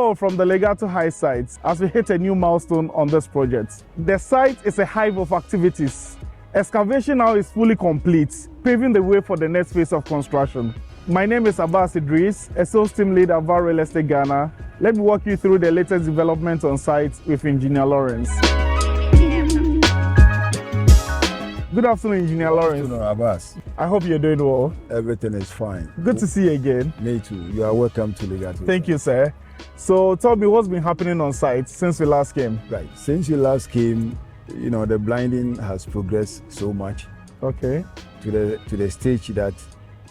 Hello from the Legato High site as we hit a new milestone on this project. The site is a hive of activities. Excavation now is fully complete, paving the way for the next phase of construction. My name is Abbas Idris, a sales team lead at VAR Real Estate Ghana. Let me walk you through the latest developments on site with Engineer Lawrence. Good afternoon, Engineer Lawrence. Good afternoon, Abbas. I hope you're doing well. Everything is fine. Good to see you again. Me too. You are welcome to Legato. Thank you, sir. So tell me what's been happening on site since we last came. Right. Since you last came, the blinding has progressed so much. Okay. To the stage that,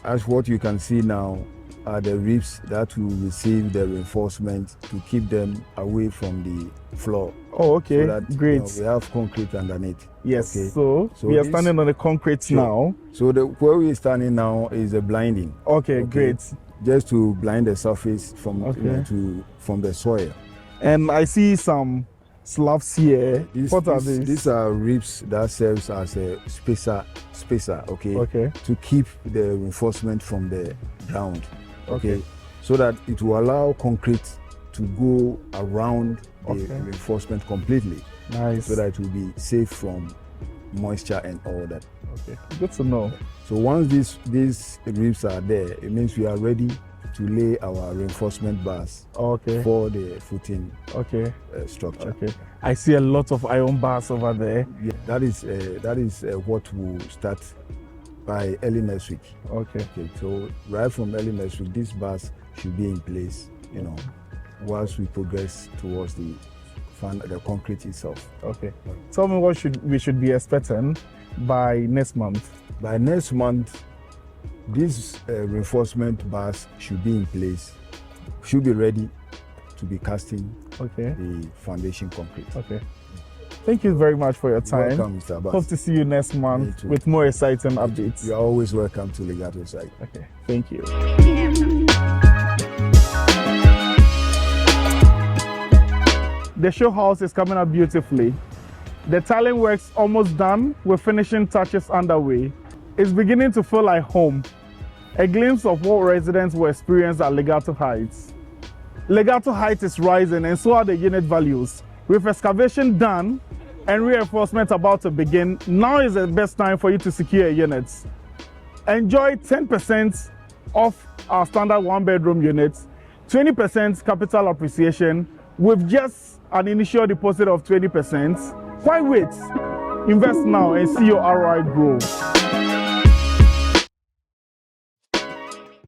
as what you can see now, are the ribs that will receive the reinforcement to keep them away from the floor. Oh, okay. So that, great. We have concrete underneath. Yes. Okay. So we are standing on the concrete now. So where we're standing now is the blinding. Okay, great. Just to blind the surface from from the soil. And I see some slabs here. What are these? These are ribs that serves as a spacer, okay, to keep the reinforcement from the ground, okay, so that it will allow concrete to go around the reinforcement completely. Nice. So that it will be safe from moisture and all that. Okay, good to know. So once these ribs are there, it means we are ready to lay our reinforcement bars for the footing structure. Okay. I see a lot of iron bars over there. Yeah, that is what will start by early next week. Okay. So right from early next week, these bars should be in place, whilst we progress towards the concrete itself. Okay. Tell me what we should be expecting by next month. By next month, these reinforcement bars should be in place, should be ready to be casting the foundation concrete. Okay. Thank you very much for your time. You're welcome, Mr. Abbas. Hope to see you next month with more exciting updates. You're always welcome to Legato site. Okay. Thank you. The show house is coming up beautifully. The tiling work's almost done with finishing touches underway. It's beginning to feel like home. A glimpse of what residents will experience at Legato Heights. Legato Heights is rising and so are the unit values. With excavation done and reinforcement about to begin, now is the best time for you to secure units. Enjoy 10% off our standard one-bedroom units, 20% capital appreciation with just an initial deposit of 20%. Why wait? Invest now and see your ROI grow.